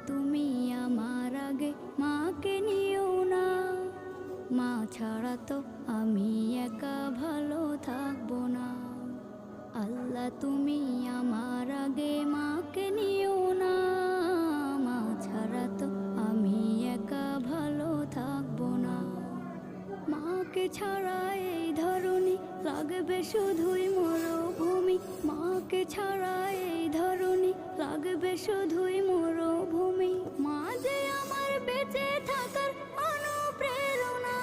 তুমি আমার আগে মাকে নিও না, মা ছাড়া তো আমি একা ভালো থাকবো না। আল্লাহ তুমি আমার আগে মাকে নিও না, মা ছাড়া তো আমি একা ভালো থাকবো না। মাকে ছাড়া এই ধরনী লাগবে শুধুই মরুভূমি, মাকে ছাড়া এই ধরনী লাগবে শুধুই মরুভূমি। মা যে আমার বেঁচে থাকার অনুপ্রেরণা,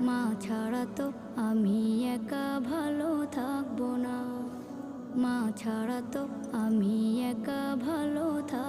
মা ছাড়া তো আমি একা ভালো থাকবো না, মা ছাড়া তো আমি একা ভালো থাকবো